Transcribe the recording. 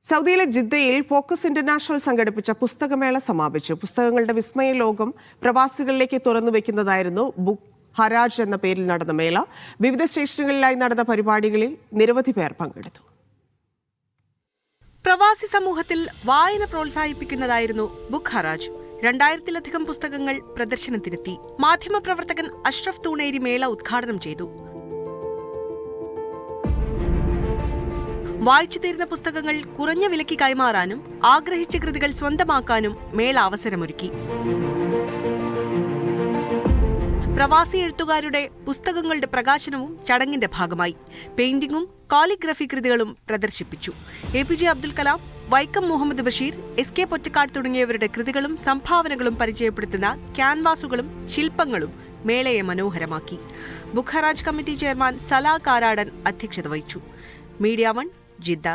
സൗദിയിലെ ജിദ്ദയിൽ focus international സംഘടിപ്പിച്ച പുസ്തകമേള സമാപിച്ചു. പുസ്തകങ്ങളുടെ വിസ്മയ ലോകം പ്രവാസികളിലേക്ക് തുറന്നുവെക്കുന്നതായിരുന്നു ബുക്ക് ഹരാജ് എന്ന പേരിൽ നടന്ന മേള. വിവിധ സ്റ്റേഷനുകളിലായി നടന്ന പരിപാടികളിൽ നിരവധി പേർ പങ്കെടുത്തു. പ്രവാസി സമൂഹത്തിൽ വായന പ്രോത്സാഹിപ്പിക്കുന്നതായിരുന്നു ബുക്ക് ഹറാജ്. 2000-ലധികം പുസ്തകങ്ങൾ പ്രദർശനത്തിനെത്തി. മാധ്യമപ്രവർത്തകൻ അഷ്റഫ് തൂണേരി മേള ഉദ്ഘാടനം ചെയ്തു. വായിച്ചു തീർന്ന പുസ്തകങ്ങൾ കുറഞ്ഞ വിലയ്ക്ക് കൈമാറാനും ആഗ്രഹിച്ച കൃതികൾ സ്വന്തമാക്കാനും മേള അവസരമൊരുക്കി. പ്രവാസി എഴുത്തുകാരുടെ പുസ്തകങ്ങളുടെ പ്രകാശനവും ചടങ്ങിന്റെ ഭാഗമായി. പെയിന്റിംഗും കാലിഗ്രഫി കൃതികളും പ്രദർശിപ്പിച്ചു. APJ അബ്ദുൽ കലാം, വൈക്കം മുഹമ്മദ് ബഷീർ, SK പൊറ്റക്കാട് തുടങ്ങിയവരുടെ കൃതികളും സംഭാവനകളും പരിചയപ്പെടുത്തുന്ന ക്യാൻവാസുകളും ശില്പങ്ങളും മേളയെ മനോഹരമാക്കി. ബുക്ക് ഹറാജ് കമ്മിറ്റി ചെയർമാൻ സലാ കാരാടൻ അധ്യക്ഷത വഹിച്ചു. Media 1 Jeddah.